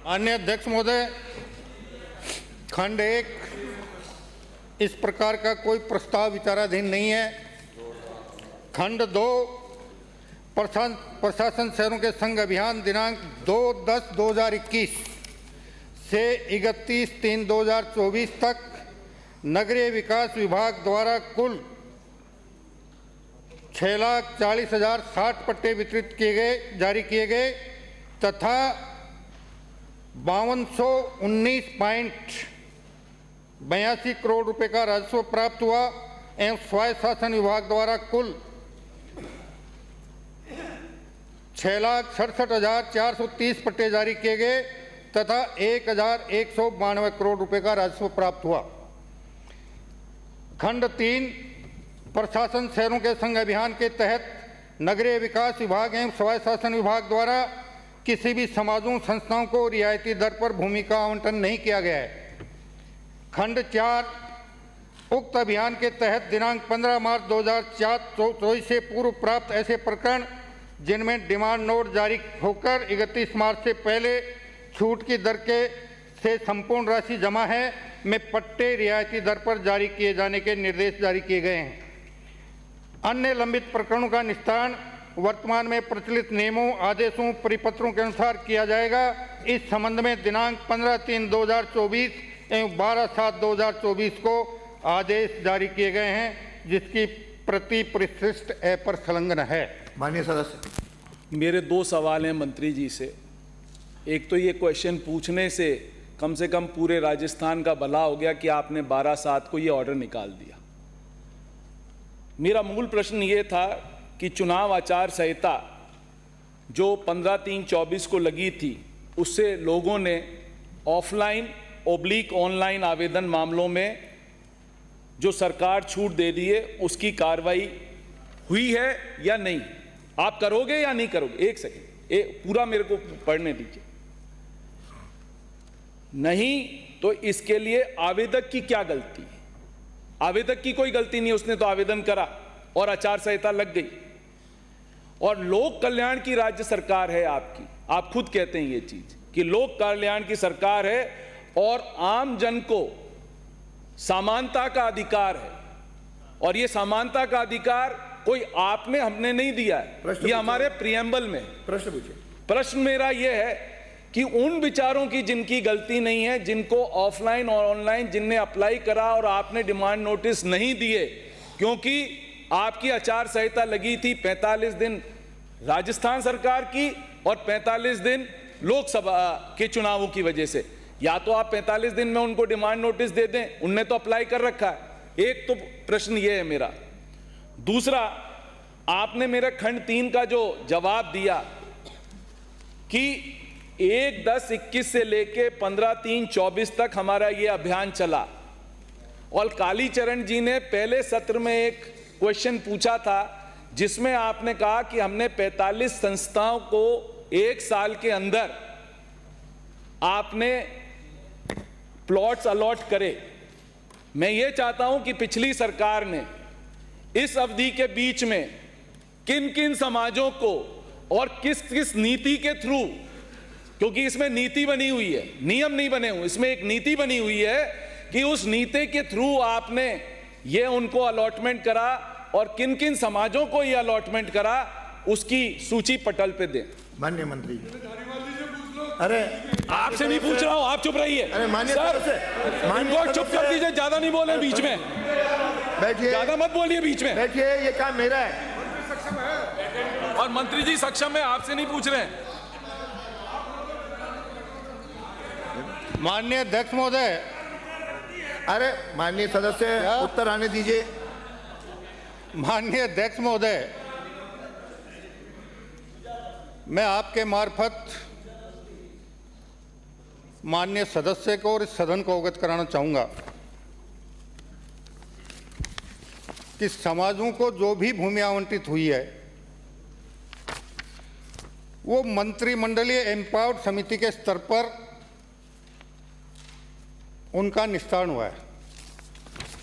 माननीय अध्यक्ष महोदय, खंड 1 इस प्रकार का कोई प्रस्ताव विचाराधीन नहीं है। खंड 2 प्रशासन शहरों के संघ अभियान दिनांक 2/10/2021 से 31/3/2024 तक नगरीय विकास विभाग द्वारा कुल 6,40,060 पट्टे वितरित जारी किए गए तथा 5219.82 करोड़ रुपए का राजस्व प्राप्त हुआ एवं स्वायत्त शासन विभाग द्वारा कुल 6,67,430 पट्टे जारी किए गए तथा 1,192 करोड़ रुपए का राजस्व प्राप्त हुआ। खंड 3 प्रशासन शहरों के संघ अभियान के तहत नगरीय विकास विभाग एवं स्वायत्त शासन विभाग द्वारा किसी भी समाजों संस्थाओं को रियायती दर पर भूमि का आवंटन नहीं किया गया है। खंड 4 उक्त अभियान के तहत दिनांक 15 मार्च 2024 से पूर्व प्राप्त ऐसे प्रकरण जिनमें डिमांड नोट जारी होकर 31 मार्च से पहले छूट की दर से संपूर्ण राशि जमा है में पट्टे रियायती दर पर जारी किए जाने के निर्देश जारी किए गए हैं। अन्य लंबित प्रकरणों का निस्तारण वर्तमान में प्रचलित नियमों, आदेशों, परिपत्रों के अनुसार किया जाएगा। इस संबंध में दिनांक 15/3/2024 एवं 12/7/2024 को आदेश जारी किए गए हैं, जिसकी प्रति परिशिष्ट ऐप पर संलग्न है। माननीय सदस्य, मेरे 2 सवाल हैं मंत्री जी से। एक तो ये क्वेश्चन पूछने से कम पूरे राजस्थान का भला हो गया कि आपने 12/7 को ये ऑर्डर निकाल दिया। मेरा मूल प्रश्न ये था कि चुनाव आचार संहिता जो 15/3/24 को लगी थी, उससे लोगों ने ऑफलाइन/ऑनलाइन आवेदन मामलों में जो सरकार छूट दे दी है, उसकी कार्रवाई हुई है या नहीं? आप करोगे या नहीं करोगे? एक सेकंड, पूरा मेरे को पढ़ने दीजिए। नहीं तो इसके लिए आवेदक की क्या गलती है? आवेदक की कोई गलती नहीं, उसने तो आवेदन करा और आचार संहिता लग गई। और लोक कल्याण की राज्य सरकार है आपकी, आप खुद कहते हैं ये चीज कि लोक कल्याण की सरकार है और आम जन को समानता का अधिकार है, और ये समानता का अधिकार कोई आपने हमने नहीं दिया है, ये हमारे प्रियम्बल में। प्रश्न पूछिए। प्रश्न मेरा ये है कि उन विचारों की जिनकी गलती नहीं है, जिनको ऑफलाइन और ऑनलाइन जिनने अप्लाई करा और आपने डिमांड नोटिस नहीं दिए, क्योंकि आपकी आचार संहिता लगी थी 45 दिन राजस्थान सरकार की और 45 दिन लोकसभा के चुनावों की वजह से। या तो आप 45 दिन में उनको डिमांड नोटिस दे दें, उनने तो अप्लाई कर रखा है। एक तो प्रश्न ये है मेरा। दूसरा, आपने मेरे खंड 3 का जो जवाब दिया कि 1/10/21 से लेके 15/3/24 तक हमारा ये अभियान चला, और कालीचरण जी ने पहले सत्र में एक क्वेश्चन पूछा था जिसमें आपने कहा कि हमने 45 संस्थाओं को 1 साल के अंदर आपने प्लॉट्स अलॉट करे। मैं ये चाहता हूं कि पिछली सरकार ने इस अवधि के बीच में किन किन समाजों को और किस किस नीति के थ्रू, क्योंकि इसमें नीति बनी हुई है, नियम नहीं बने हुए, इसमें एक नीति बनी हुई है कि उस नीति के थ्रू आपने ये उनको अलॉटमेंट करा और किन किन समाजों को ये अलॉटमेंट करा, उसकी सूची पटल पे दें। माननीय मंत्री। अरे आपसे नहीं पूछ रहा हूं, आप चुप रहिए। अरे माननीय सदस्य, इनको चुप कर दीजिए, ज्यादा नहीं बोले बीच में, बैठिए, ज्यादा मत बोलिए बीच में। बैठिए, ये काम मेरा है। और मंत्री जी सक्षम है, आपसे नहीं पूछ रहे हैं। माननीय अध्यक्ष महोदय, अरे माननीय सदस्य, उत्तर आने दीजिए। माननीय अध्यक्ष महोदय, मैं आपके मार्फत माननीय सदस्य को और इस सदन को अवगत कराना चाहूंगा कि समाजों को जो भी भूमि आवंटित हुई है वो मंत्रिमंडलीय एम्पावर्ड समिति के स्तर पर उनका निस्तारण हुआ है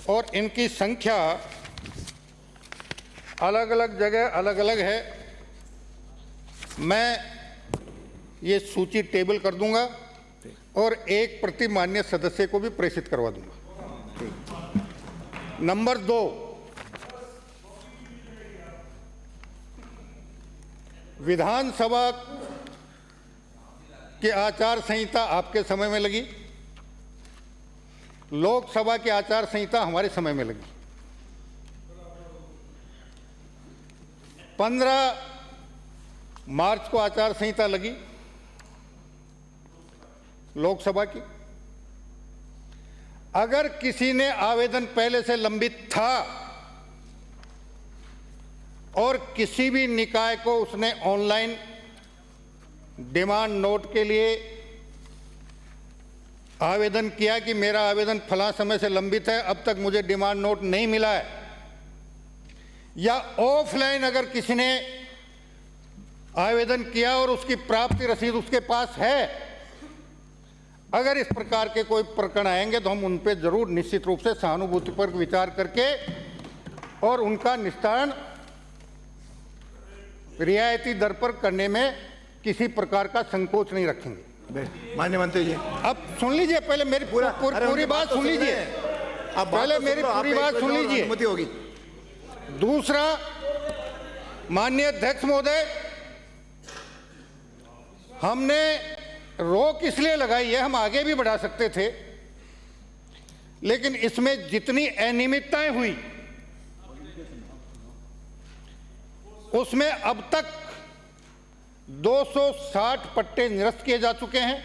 और इनकी संख्या अलग अलग जगह अलग अलग है। मैं ये सूची टेबल कर दूंगा और एक प्रति माननीय सदस्य को भी प्रेषित करवा दूंगा। नंबर 2, विधानसभा की आचार संहिता आपके समय में लगी, लोकसभा की आचार संहिता हमारे समय में लगी। 15 मार्च को आचार संहिता लगी लोकसभा की। अगर किसी ने आवेदन पहले से लंबित था और किसी भी निकाय को उसने ऑनलाइन डिमांड नोट के लिए आवेदन किया कि मेरा आवेदन फला समय से लंबित है, अब तक मुझे डिमांड नोट नहीं मिला है, या ऑफलाइन अगर किसी ने आवेदन किया और उसकी प्राप्ति रसीद उसके पास है, अगर इस प्रकार के कोई प्रकरण आएंगे तो हम उन पर जरूर निश्चित रूप से सहानुभूतिपूर्वक विचार करके और उनका निस्तारण रियायती दर पर करने में किसी प्रकार का संकोच नहीं रखेंगे। माननीय मंत्री जी, अब सुन लीजिए, पहले मेरी पूरी बात सुन लीजिए, अब पहले मेरी पूरी बात सुन लीजिए। अनुमति होगी। दूसरा, माननीय अध्यक्ष महोदय, हमने रोक इसलिए लगाई है, हम आगे भी बढ़ा सकते थे, लेकिन इसमें जितनी अनियमितताएं हुई उसमें अब तक 260 पट्टे निरस्त किए जा चुके हैं,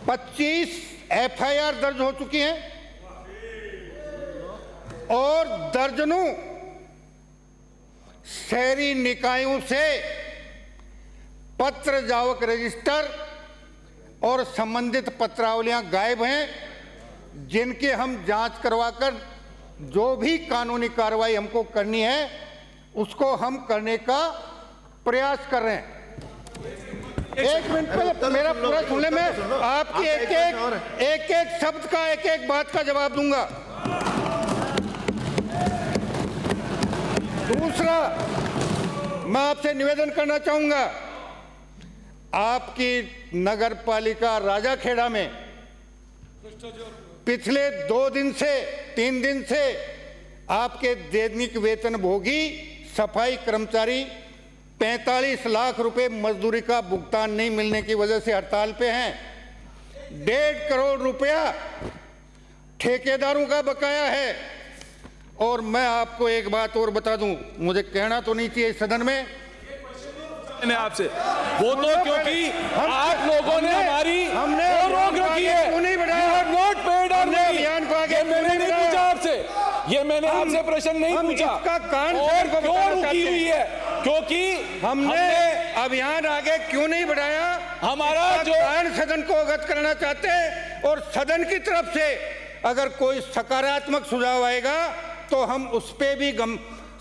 25 एफआईआर दर्ज हो चुकी हैं और दर्जनों शहरी निकायों से पत्र जावक रजिस्टर और संबंधित पत्रावलियां गायब हैं, जिनकी हम जांच करवाकर जो भी कानूनी कार्रवाई हमको करनी है उसको हम करने का प्रयास कर रहे हैं। एक मिनट पहले मेरा पूरा सुन ले, मैं आपकी एक शब्द का एक बात का जवाब दूंगा। दूसरा, मैं आपसे निवेदन करना चाहूंगा, आपकी नगर पालिका राजाखेड़ा में पिछले 3 दिन से आपके दैनिक वेतन भोगी सफाई कर्मचारी 45 लाख रुपए मजदूरी का भुगतान नहीं मिलने की वजह से हड़ताल पे हैं। 1.5 करोड़ रुपया ठेकेदारों का बकाया है। और मैं आपको एक बात और बता दूं, मुझे कहना तो नहीं चाहिए इस सदन में, आपसे वो तो क्योंकि आप लोगों ने हमारी रोक रखी है, नोट पेड और अभियान को आगे मैंने नहीं पूछा आपसे, ये मैंने आपसे प्रश्न नहीं पूछा। इसका कारण क्यों रुकी हुई है? क्योंकि हमने अभियान आगे क्यों नहीं बढ़ाया, हमारा जो कारण सदन को अवगत करना चाहते हैं, और सदन की तरफ से अगर कोई सकारात्मक सुझाव आएगा तो हम उस पर भी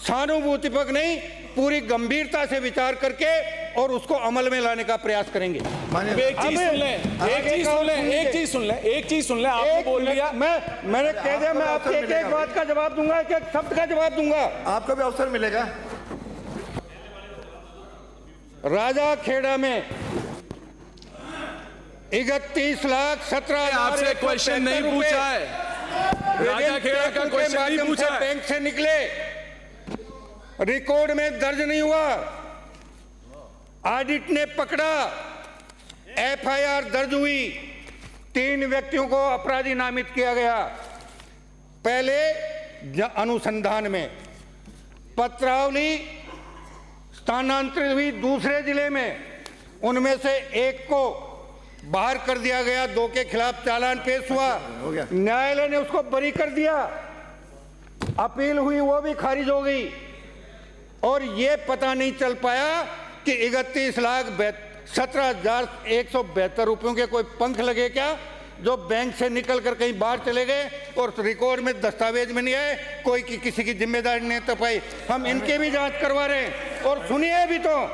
सहानुभूतिपूर्वक नहीं, पूरी गंभीरता से विचार करके और उसको अमल में लाने का प्रयास करेंगे। एक चीज सुन लें, आपने बोल लिया, मैंने कह दिया, मैं आपको एक बात का जवाब दूंगा, एक शब्द का जवाब दूंगा, आपको भी अवसर मिलेगा। राजाखेड़ा में 31,17,000 आपसे क्वेश्चन नहीं पूछा है, राजाखेड़ा का क्वेश्चन नहीं पूछा है। बैंक से निकले, रिकॉर्ड में दर्ज नहीं हुआ, ऑडिट ने पकड़ा, एफआईआर दर्ज हुई, 3 व्यक्तियों को अपराधी नामित किया गया। पहले अनुसंधान में पत्रावली स्थानांतरित हुई दूसरे जिले में, उनमें से एक को बाहर कर दिया गया, 2 के खिलाफ चालान पेश हुआ, न्यायालय ने उसको बरी कर दिया, अपील हुई, वो भी खारिज हो गई, और ये पता नहीं चल पाया कि 31,17,172 रुपयों के कोई पंख लगे क्या, जो बैंक से निकलकर कहीं बाहर चले गए और रिकॉर्ड में दस्तावेज में नहीं आए, कोई किसी की जिम्मेदारी नहीं तपाई। हम इनके भी जांच करवा रहे हैं। और सुनिए, अभी तो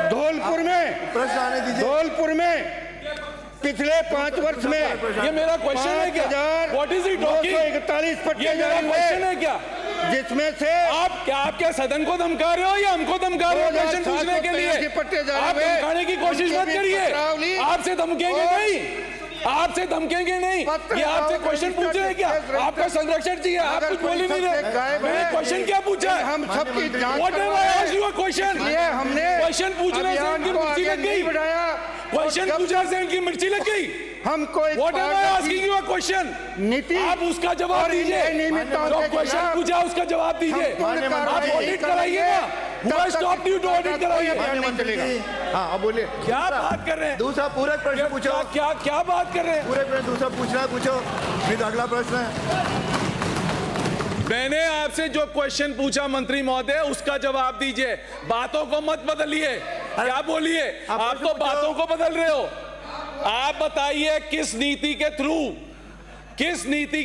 धौलपुर में पिछले 5 वर्ष में ये मेरा क्वेश्चन है क्या? What is it? 241 पट्टे जारी हुए। क्वेश्चन है क्या? जिसमें से आप क्या सदन को धमका रहे हो या हमको धमका रहे हो क्वेश्चन पूछने के लिए? आप धमकाने की कोशिश मत करिए, आपसे धमकेंगे नहीं, आपसे धमकेंगे नहीं। ये आपसे क्वेश्चन पूछ रहे हैं क्या? आपका संरक्षण चाहिए, आप कुछ बोल ही नहीं रहे। मैंने क्वेश्चन क्या पूछा है? हम सबकी जांच What have I asked you a question? ये हमने क्वेश्चन पूछने से इनकी मिर्ची लग गई। क्वेश्चन पूछने से इनकी मिर्ची लग गई। हम कोई What am I asking you a question? नीति आप उसका जवाब दीजिए। जो क्वेश्चन पूछा उसका जवाब दीजिए। आप ऑडिट कराइए ना। Who has stopped you to audit कराइए? हाँ अब बोलिए। क्या बात कर रहे हैं? दूसरा पूरक प्रश्न पूछो। क्या बात कर रहे हैं? पूरक प्रश्न दूसरा पूछना है पूछो, फिर अगला प्रश्न है। मैंने आपसे जो क्वेश्चन पूछा मंत्री महोदय उसका जवाब दीजिए, बातों को मत बदलिए। क्या बोलिए? आप तो बातों को बदल रहे हो। आप बताइए किस नीति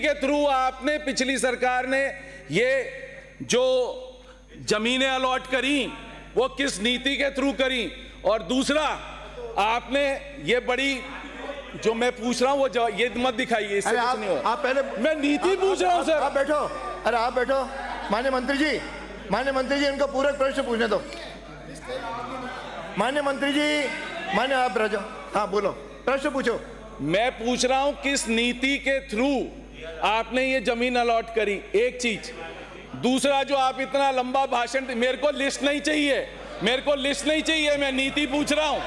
के थ्रू आपने पिछली सरकार ने ये जो जमीनें अलॉट करी वो किस नीति के थ्रू करी? और दूसरा आपने ये बड़ी जो मैं पूछ रहा हूं वो ये मत दिखाइए, इससे कुछ नहीं होगा। आप पहले मैं नीति पूछ रहा हूं सर। आप बैठो, अरे आप बैठो। माननीय मंत्री जी इनको पूरक प्रश्न पूछने दो। माननीय मंत्री जी, माननीय आप रहो। हाँ बोलो, प्रश्न पूछो। मैं पूछ रहा हूं किस नीति के थ्रू आपने ये जमीन अलॉट करी, एक चीज। दूसरा जो आप इतना लंबा भाषण, मेरे को लिस्ट नहीं चाहिए, मैं नीति पूछ रहा हूं,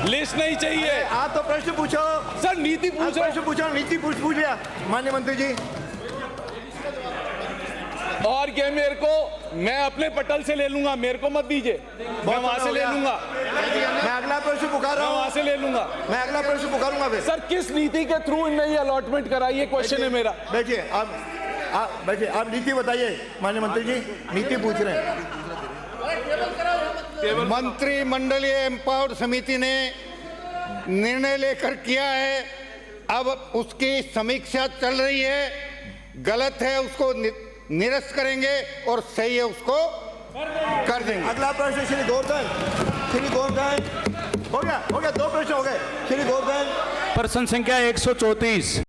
लिस्ट नहीं चाहिए। आप तो प्रश्न पूछो सर, नीति पूछ रहा प्रश्न पूछो, नीति पूछ लिया माननीय मंत्री जी। और ये मैं अपने पटल से ले लूंगा, मेरे को मत दीजिए, मैं वहां से ले लूंगा। मैं अगला प्रश्न पुकार रहा हूं, वहां से ले लूंगा। मैं अगला प्रश्न पुकारूंगा फिर। सर, किस नीति के थ्रू इनने ये अलॉटमेंट कराई, ये क्वेश्चन है मेरा। बैठिए, आप बैठिए, आप नीति बताइए। माननीय मंत्री जी नीति पूछ रहे हैं। मंत्रिमंडलीय एम्पावर्ड समिति ने निर्णय लेकर किया है, अब उसकी समीक्षा चल रही है। गलत है उसको निरस्त करेंगे और सही है उसको कर देंगे। अगला प्रश्न श्री गोवर्धन हो गया 2 प्रश्न हो गए। श्री गोवर्धन, प्रश्न संख्या 134।